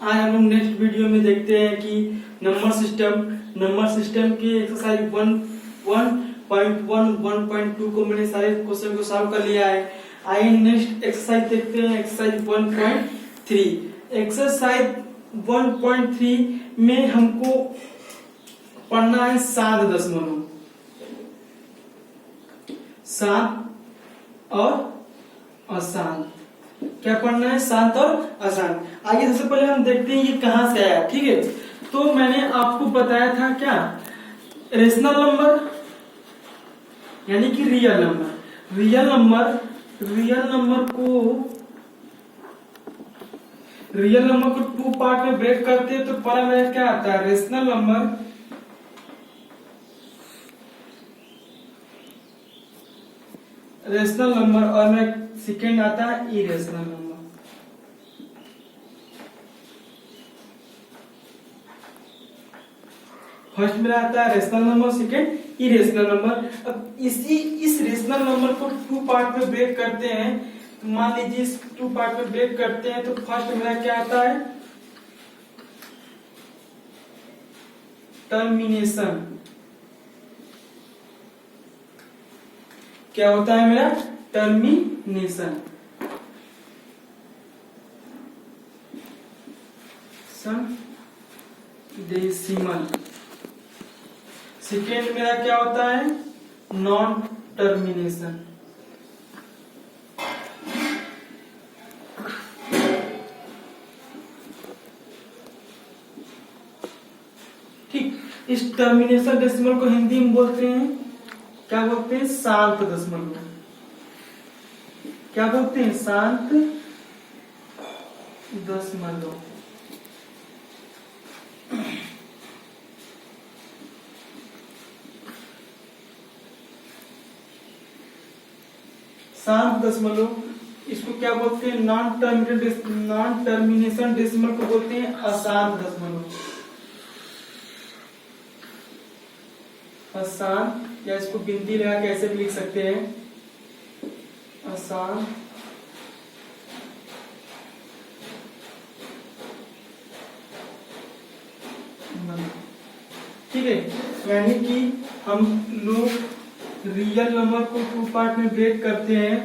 आज हम लोग नेक्स्ट वीडियो में देखते हैं कि नंबर सिस्टम की एक्सरसाइज 1.1.2 को मैंने सारे क्वेश्चन को सॉल्व कर लिया है। आइए नेक्स्ट एक्सरसाइज देखते हैं, एक्सरसाइज 1.3। एक्सरसाइज 1.3 में हमको पढ़ना है सात दशमलव, सात और अशांत। क्या पढ़ना है? शांत और अशांत। आगे सबसे पहले हम देखते हैं ये कहां से आया। ठीक है, तो मैंने आपको बताया था क्या, रेशनल नंबर यानी कि रियल नंबर को टू पार्ट में ब्रेक करते हैं। तो पहला मेरा क्या आता है? रेशनल नंबर और मेरा सेकेंड आता है इरेशनल नंबर। फर्स्ट मेरा आता है rational number, second irrational number. अब इस रेशनल नंबर को टू पार्ट में ब्रेक करते हैं। तो मान लीजिए इस टू पार्ट में ब्रेक करते हैं तो फर्स्ट मेरा क्या आता है? टर्मिनेशन। क्या होता है मेरा? टर्मिनेशन। डेसिमल। सेकेंड मेरा क्या होता है? Non termination. ठीक, इस टर्मिनेशन डेसिमल को हिंदी में बोलते हैं, क्या बोलते हैं? शांत दशमलव। क्या बोलते हैं? शांत दशमलव। शांत दशमलव इसको क्या बोलते हैं? नॉन टर्मिनेशन डेसिमल को बोलते हैं अशांत दशमलव। अशांत, या इसको बिंदी लगा के ऐसे भी लिख सकते हैं, अशांत ठीक है। यानी कि हम लोग रियल नंबर को टू पार्ट में ब्रेक करते हैं।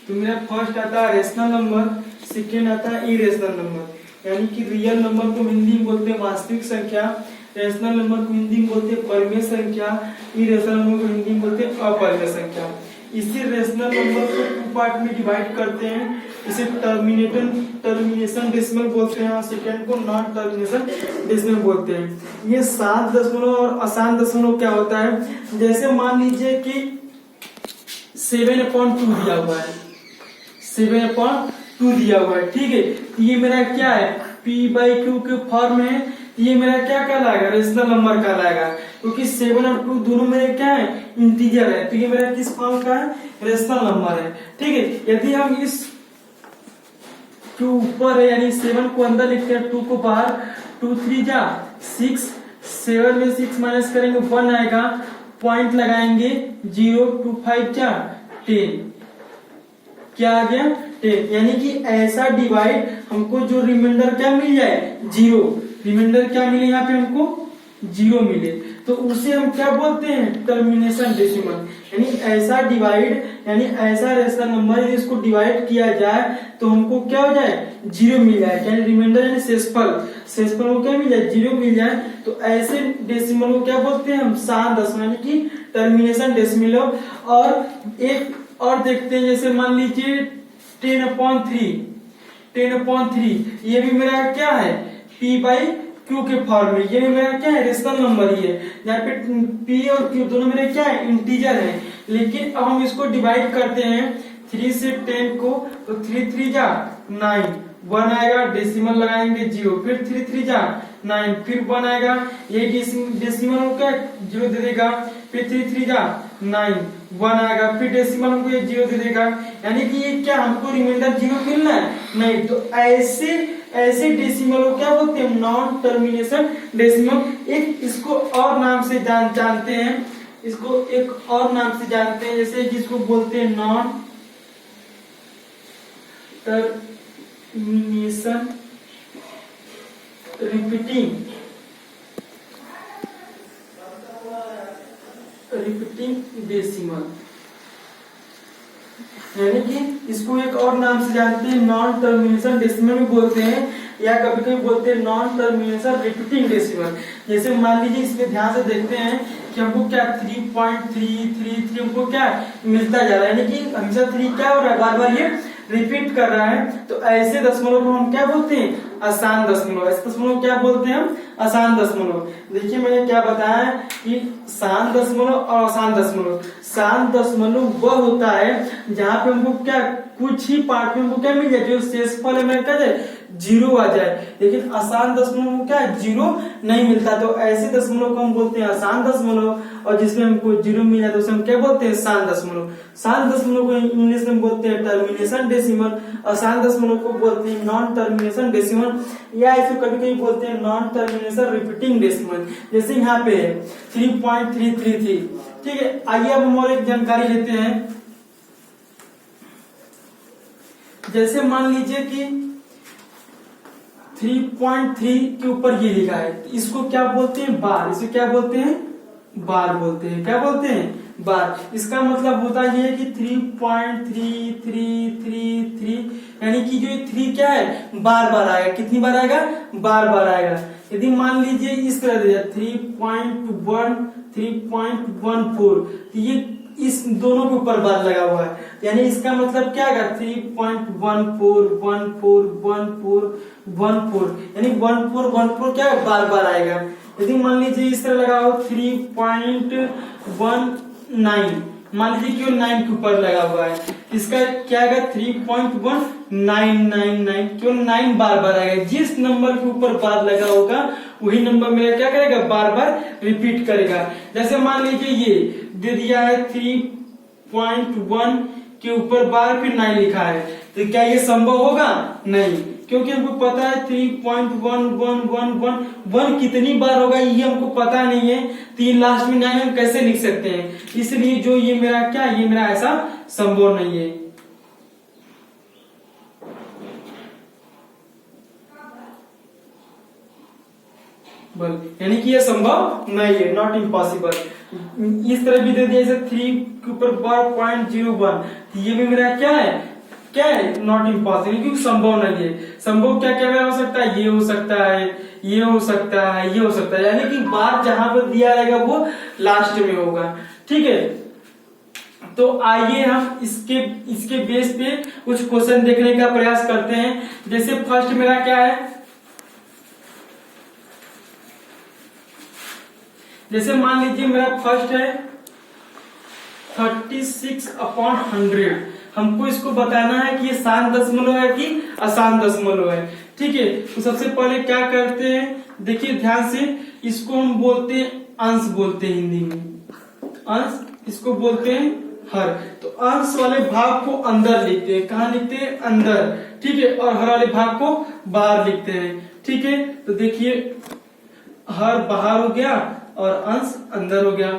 तो मेरा फर्स्ट आता है रेशनल नंबर, सेकेंड आता है इरेशनल नंबर। यानी कि रियल नंबर को हिंदी में बोलते हैं वास्तविक संख्या, रेशनल नंबर को हिंदी में बोलते हैं परिमेय संख्या, इरेशनल नंबर को हिंदी में बोलते हैं अपरिमेय संख्या। इसी रेशनल नंबर को टू पार्ट में डिवाइड करते हैं। इसे टर्मिनेशन डेसिमल बोलते हैं और सेकेंड को नॉन टर्मिनेशन डेसिमल बोलते हैं। ये शांत दशमलव और अशांत दशमलव क्या होता है? जैसे मान लीजिए कि 7/2 दिया हुआ है, 7/2 दिया हुआ है। ठीक है, ये मेरा क्या है? P/Q के फॉर्म है। ये मेरा क्या कहलाएगा? रेशनल नंबर कहलाएगा, क्योंकि 7 और 2 दोनों मेरे क्या है? इंटीजर है। तो ये मेरा किस फॉर्म का है? रेशनल नंबर है। ठीक है, यदि हम इस जो ऊपर है यानी 7 को अंदर लिखते हैं, 2 को बाहर, 2 3 जा 6, 7 में 6 माइनस करेंगे 1 आएगा, पॉइंट लगाएंगे 0, 2 5 जा 10। क्या आ गया? 10। यानी कि ऐसा डिवाइड हमको जो रिमाइंडर क्या मिल जाए? 0। रिमाइंडर क्या मिले? यहाँ पे हमको 0 मिले, तो उसे हम क्या बोलते हैं? Termination decimal. यानी ऐसा डिवाइड, यानी ऐसा रेशनल नंबर यदि इसको डिवाइड किया जाए तो हमको क्या हो जाए? 0 मिल जाए। यानी रिमाइंडर यानी शेषफल को क्या मिल जाए? 0 मिल जाए। तो ऐसे डेसिमल को क्या बोलते हैं हम? शांत दशमलव, यानी कि टर्मिनेशन डेसिमल। और एक और देखते हैं, जैसे मान लीजिए 10/3, ये भी मेरा क्या है? P/Q के फॉर्म में। ये भी मेरा क्या है? रेशनल नंबर ही है। यहाँ पे P और Q दोनों मेरे क्या है? इंटीजर है। लेकिन अब हम इसको डिवाइड करते हैं 3 से 10 को, तो 3 3 जा 9, 1 आएगा, डेसिमल लगाएंगे 0, फिर 3 3 जा 9, फिर 1 आएगा, ये डेसिमल को क्या 0 दे देगा, फिर 3 3 जा 9, 1 आएगा, फिर डेसिमल हमको ये 0 दे देगा। यानी कि ये क्या हमको रिमाइंडर 0 मिलना है? नहीं। तो ऐसे डेसिमल को क्या बोलते हैं? Non termination decimal. एक इसको और नाम से जानते हैं, इसको एक और नाम से जानते हैं, जैसे जिसको बोलते हैं नॉन टर्मिनेशन रिपीटिंग डेसिमल, यानी कि इसको एक और नाम से जानते हैं, नॉन टर्मिनेशन डेसिमल भी बोलते हैं, या कभी कभी बोलते हैं नॉन टर्मिनेशन रिपीटिंग डेसिमल। जैसे मान लीजिए इसमें ध्यान से देखते हैं कि हमको क्या 3.333 हमको क्या मिलता जा रहा है, यानी कि हमेशा 3 क्या हो रहा है, बार बार ये रिपीट कर रहा है। तो ऐसे दशमलव को हम क्या बोलते हैं, आसान दशमलव। ऐसे दशमलव क्या बोलते हैं हम, आसान दशमलव। देखिए मैंने क्या बताया कि शांत दशमलव और आसान दशमलव। शांत दशमलव वह होता है जहाँ पे हमको क्या कुछ ही पार्ट में हमको क्या मिल जाए, जो शेषफल है मैं क्या जाए 0 आ जाए, लेकिन आसान दशमलव को क्या 0 नहीं मिलता। तो ऐसे दशमलव को हम बोलते हैं आसान दशमलव, और जिसमें हमको 0 मिल जाए तो उसे हम क्या बोलते हैं, शांत दशमलव। शांत दशमलव को इंग्लिश में बोलते हैं टर्मिनेशन डेसिमल, आसान दशमलव को बोलते हैं नॉन टर्मिनेशन डेसिमल, या इसे कभी कभी बोलते हैं नॉन टर्मिनेशन रिपीटिंग डेसिमल। जैसे यहाँ पे है 3.333, ठीक है। आइए अब हम और एक जानकारी लेते हैं। जैसे मान लीजिए कि 3.3 के ऊपर ये लिखा है, इसको क्या बोलते हैं, बार। इसे क्या बोलते हैं, बार बोलते हैं। क्या बोलते हैं, बार। इसका मतलब होता ये है कि 3.3333, यानी कि जो 3 क्या है, बार बार आएगा। कितनी बार आएगा, बार बार आएगा। यदि मान लीजिए इस तरह दिया 3.1 3.14, तो ये इस दोनों के ऊपर बार लगा हुआ है, यानी इसका मतलब क्या आएगा 3.14141414, यानी 1414 क्या है, बार बार आएगा। यदि मान लीजिए इस तरह लगा हो 3.19, मान लीजिए केवल 9 के ऊपर लगा हुआ है, इसका क्या आएगा 3.1999, केवल 9 बार बार आएगा। जिस नंबर के ऊपर बार लगा होगा वही नंबर मेरा क्या करेगा, बार बार रिपीट करेगा। जैसे मान लीजिए ये दे दिया है 3.1 के ऊपर बार फिर 9 लिखा है, तो क्या ये संभव होगा, नहीं, क्योंकि हमको पता है 3.1111 कितनी बार होगा ये हमको पता नहीं है, तो ये लास्ट में 9 हम कैसे लिख सकते हैं, इसलिए जो ये मेरा क्या, ये मेरा ऐसा संभव नहीं है। यानी कि ये संभव नहीं है, नॉट इम्पॉसिबल। इस तरह भी दे दिया जैसे 3 के ऊपर बार 0.01, ये भी मेरा क्या है, नॉट इम्पॉसिबल, क्योंकि संभव नहीं है। संभव क्या क्या हो सकता है, ये हो सकता है, ये हो सकता है, ये हो सकता है, यानी कि बार जहां पर दिया रहेगा वो लास्ट में होगा। ठीक है, तो आइए हम इसके बेस पे कुछ क्वेश्चन देखने का प्रयास करते हैं। जैसे फर्स्ट मेरा क्या है, जैसे मान लीजिए मेरा फर्स्ट है 36/100। हमको इसको बताना है कि ये शांत दशमलव है कि आसान दशमलव है। ठीक है, तो सबसे पहले क्या करते हैं, देखिए ध्यान से, इसको हम बोलते हैं अंश, बोलते हैं हिंदी में अंश, इसको बोलते हैं हर। तो अंश वाले भाग को अंदर लिखते हैं, कहाँ लिखते हैं, अंदर। ठीक है, और हर वाले भाग को बाहर लिखते हैं। ठीक है, तो देखिए हर बाहर हो गया और अंश अंदर हो गया।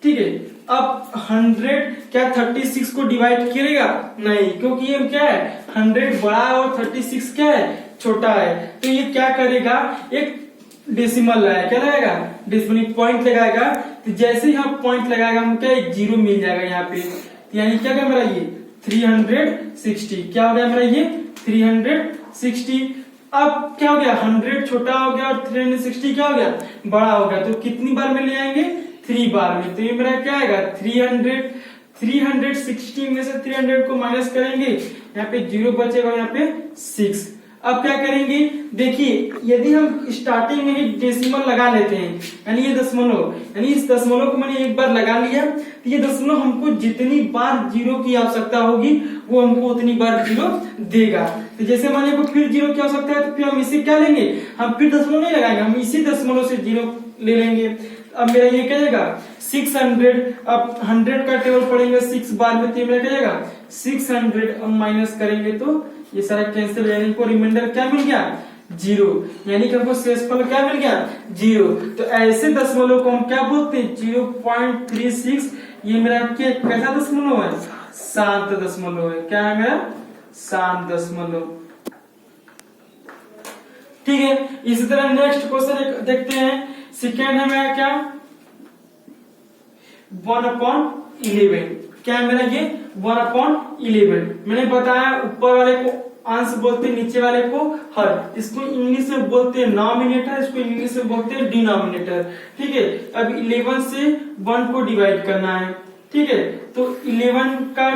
ठीक है, अब 100 क्या 36 को डिवाइड करेगा, नहीं, क्योंकि ये क्या है 100 बड़ा है और 36 क्या है, छोटा है। तो ये क्या करेगा, एक डेसिमल लगाएगा, क्या लगाएगा, डेसिमल पॉइंट लगाएगा। तो जैसे ही हम पॉइंट लगाएगा हम क्या, एक 0 मिल जाएगा यहाँ पे, यानी क्या क्या मेरा ये 360, क्या हो गया मेरा ये 360। अब क्या हो गया, 100 छोटा हो गया और 360 क्या हो गया, बड़ा हो गया। तो कितनी बार में ले आएंगे, 3 बार में। तो ये मेरा क्या आएगा 360 में से 300 को माइनस करेंगे, यहाँ पे 0 बचेगा, यहाँ पे 6। अब क्या करेंगे, देखिए यदि हम स्टार्टिंग में ही डेसिमल लगा लेते हैं, यानी ये दशमलव, यानी इस दशमलव को मैंने एक बार लगा लिया, तो ये दशमलव हमको जितनी बार 0 की आवश्यकता होगी वो हमको उतनी बार 0 देगा। तो जैसे मान लीजिए फिर 0 की आवश्यकता है, तो फिर हम इसे क्या लेंगे, हम फिर दशमलव नहीं लगाएंगे, हम इसी दशमलव से 0 ले लेंगे। अब मेरा ये क्या जाएगा 600। अब 100 का टेबल पढ़ेंगे 6 बार में, तो मेरा क्या जाएगा 600। अब माइनस करेंगे तो ये सारा कैंसिल, यानी को रिमाइंडर क्या मिल गया, 0, यानी कि हमको शेषफल क्या मिल गया, 0। तो ऐसे दशमलव को हम क्या बोलते हैं, 0.36। ये मेरा क्या कैसा दशमलव है, शांत दशमलव है। क्या है मेरा, शांत दशमलव। ठीक है। इसी तरह नेक्स्ट क्वेश्चन देखते हैं। सेकेंड है मेरा क्या 1/11। क्या है मेरा ये 1/11। मैंने बताया ऊपर वाले को अंश बोलते हैं, नीचे वाले को हर। इसको इंग्लिश में बोलते हैं नॉमिनेटर, इसको इंग्लिश में बोलते हैं डिनोमिनेटर। ठीक है। अब 11 से 1 को डिवाइड करना है। ठीक है। तो 11 का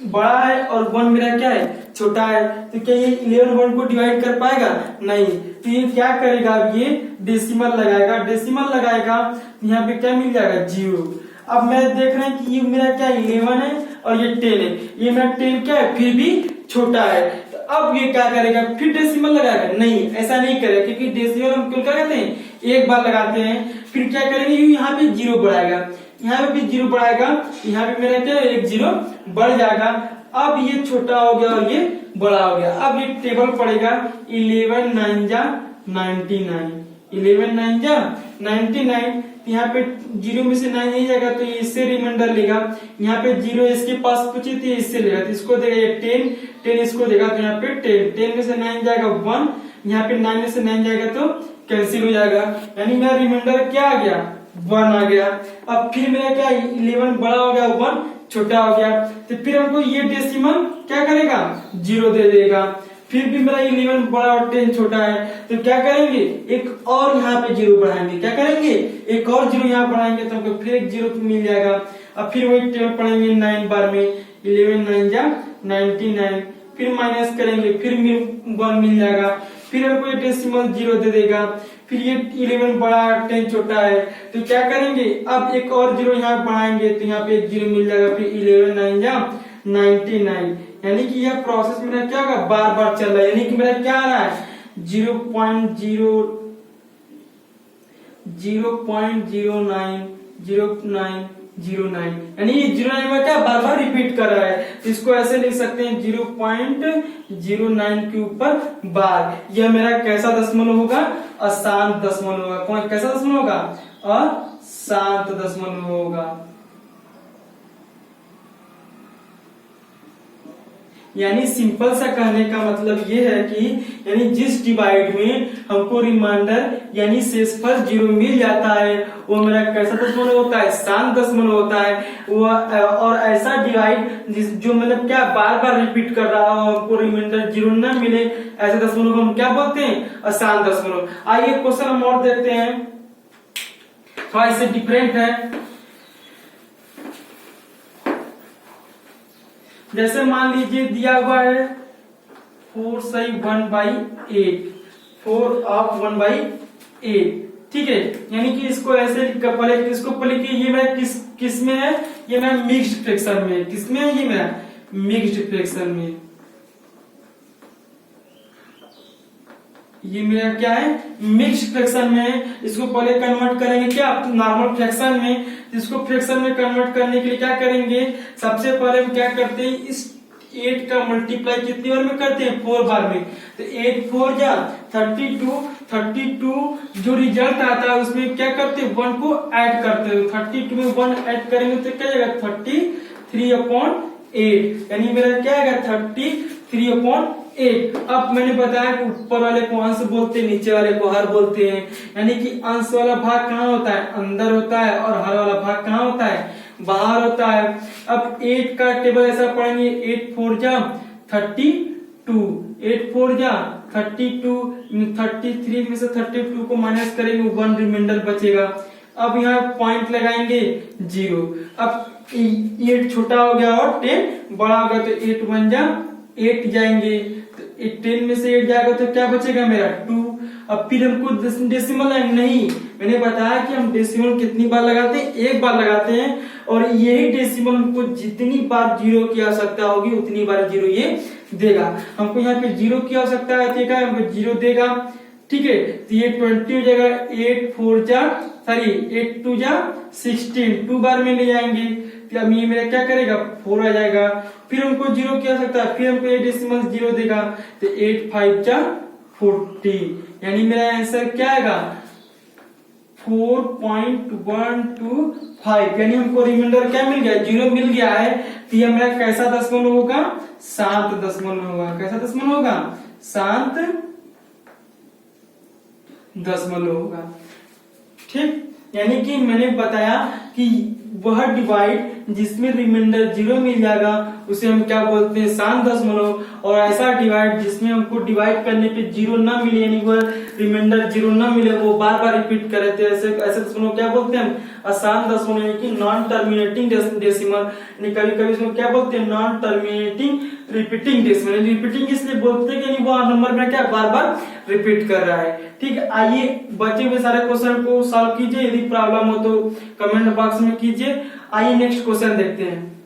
बड़ा है और 1 मेरा क्या है छोटा है। तो क्या ये 11 1 को डिवाइड कर पाएगा? नहीं। तो ये क्या करेगा, अब ये डेसिमल लगाएगा। डेसिमल लगाएगा यहाँ पे क्या मिल जाएगा 0। अब मैं देख रहे हैं कि ये मेरा क्या 11 है और ये 10 है। ये मेरा 10 क्या है फिर भी छोटा है। तो अब ये क्या करेगा, फिर डेसिमल लगाएगा? नहीं, ऐसा नहीं करेगा, क्योंकि डेसिमल हम क्यों करते हैं एक बार लगाते हैं। फिर क्या करेंगे, यहाँ पे 0 बढ़ाएगा, यहाँ पे भी 0 बढ़ाएगा, यहाँ पे मेरा क्या 1 0 बढ़ जाएगा। अब ये छोटा हो गया और ये बड़ा हो गया। अब ये टेबल पड़ेगा 11 9 जा 99, 11 9 जा 99। यहाँ पे 0 में से 9 नहीं जाएगा तो ये इससे रिमाइंडर लेगा। यहाँ पे 0 इसके पास पूछे थे इससे लेगा, तो इसको देगा ये 10 इसको देगा। तो यहाँ पे 10 में से 9 जाएगा 1, यहाँ पे 9 में से 9 जाएगा तो कैंसिल हो जाएगा। यानी मेरा रिमाइंडर क्या आ गया 1 आ गया। अब फिर मेरा क्या 11 बड़ा हो गया 1 छोटा हो गया। तो फिर हमको ये डेसिमल क्या करेगा 0 दे देगा। फिर भी मेरा 11 बड़ा और 10 छोटा है, तो क्या करेंगे एक और यहाँ पे 0 बढ़ाएंगे। क्या करेंगे एक और 0 यहाँ बढ़ाएंगे तो हमको फिर एक 0 मिल जाएगा। अब फिर वही टेबल पढ़ेंगे 9 बार में 11 9 जा 99, फिर माइनस करेंगे फिर 1 मिल जाएगा। फिर हमको ये डेसिमल 0 दे देगा। फिर ये 11 बड़ा 10 छोटा है, तो क्या करेंगे अब एक और 0 यहाँ बढ़ाएंगे तो यहाँ पे एक 0 मिल जाएगा। फिर 11 9 जा 99, यानी कि यह प्रोसेस मेरा क्या होगा बार बार चल रहा है। यानी कि मेरा क्या आ रहा है 0.0909, यानी ये 09 में क्या बार बार रिपीट कर रहा है। तो इसको ऐसे लिख सकते हैं 0.09 के ऊपर बार। यह मेरा कैसा दशमलव होगा अशांत दशमलव होगा। कौन कैसा दशमलव होगा अशांत दशमलव होगा। यानी सिंपल सा कहने का मतलब ये है कि यानी जिस डिवाइड में हमको रिमाइंडर यानी शेषफल 0 मिल जाता है वो मेरा कैसा दशमलव होता है शांत दशमलव होता है वो। और ऐसा डिवाइड जो मतलब क्या बार बार रिपीट कर रहा हो हमको रिमाइंडर 0 न मिले, ऐसे दशमलव को हम क्या बोलते हैं अशांत दशमलव। आइए क्वेश्चन हम और देखते हैं, थोड़ा इससे डिफरेंट है। जैसे मान लीजिए दिया हुआ है 4 सही 1/8, 4 ऑफ 1/8। ठीक है। यानी कि इसको ऐसे पहले कि ये मेरा किस में है, ये मेरा मिक्स्ड फ्रैक्शन में। किस में है ये मेरा मिक्स्ड फ्रैक्शन में। ये मेरा क्या है मिक्स्ड फ्रैक्शन में। इसको पहले कन्वर्ट करेंगे क्या नॉर्मल फ्रैक्शन में। इसको फ्रैक्शन में कन्वर्ट करने के लिए क्या करेंगे, सबसे पहले हम क्या करते हैं इस 8 का मल्टीप्लाई कितनी बार में करते हैं 4 बार में। तो 8 4 जा 32 जो रिजल्ट आता है उसमें क्या करते हैं 1 को ऐड करते हैं। 32 में 1 ऐड करेंगे तो क्या जाएगा 33/8, यानी मेरा क्या आएगा 33/8। अब मैंने बताया कि ऊपर वाले को अंश बोलते हैं नीचे वाले को हर बोलते हैं। यानी कि अंश वाला भाग कहाँ होता है अंदर होता है और हर वाला भाग कहाँ होता है बाहर होता है। अब 8 का टेबल ऐसा पढ़ेंगे 8 4 जा 32, 8 4 जा 32, 33 में से 32 को माइनस करेंगे 1 रिमाइंडर बचेगा। अब यहाँ पॉइंट लगाएंगे 0। अब 8 छोटा हो गया और 10 बड़ा हो गया, तो 8 1 जा 8 जाएंगे, तो 10 में से 8 जाएगा तो क्या बचेगा मेरा 2। अब फिर हमको डेसिमल नहीं, मैंने बताया कि हम डेसिमल कितनी बार लगाते हैं एक बार लगाते हैं, और यही डेसिमल हमको जितनी बार 0 की आवश्यकता होगी उतनी बार 0 ये देगा। हमको यहाँ पे 0 की आवश्यकता है तो हमको 0 देगा। ठीक है। तो ये 20 हो जाएगा। 8 4 जा 8 2 जा 16, 2 बार में ले जाएंगे तो अब ये मेरा क्या करेगा 4 आ जाएगा। फिर हमको 0 की आवश्यकता है, फिर हमको ये डेसिमल 0 देगा, तो 8 5 जा 40, यानी मेरा आंसर क्या आएगा 4.125। यानी हमको रिमाइंडर क्या मिल गया 0 मिल गया है। तो ये मेरा कैसा दशमलव होगा शांत दशमलव होगा। कैसा दशमलव होगा शांत दशमलव होगा। ठीक, यानी कि मैंने बताया कि वह डिवाइड जिसमें रिमाइंडर 0 मिल जाएगा उसे हम क्या बोलते हैं, शांत दशमलव। और ऐसा डिवाइड जिसमें हमको डिवाइड करने पे 0 ना मिले, यानी वह रिमाइंडर 0 ना मिले, वो बार बार रिपीट करे, तो ऐसे ऐसे दशमलव क्या बोलते हैं हम, अशांत दशमलव, यानी कि नॉन टर्मिनेटिंग डेसिमल। यानी कभी कभी इसको क्या बोलते हैं, non terminating repeating decimal. Repeating इसलिए बोलते हैं कि वो नंबर में क्या बार बार रिपीट कर रहा है। ठीक है, आइए बचे हुए सारे क्वेश्चन को सॉल्व कीजिए, यदि प्रॉब्लम हो तो कमेंट बॉक्स में कीजिए। आइए नेक्स्ट क्वेश्चन देखते हैं।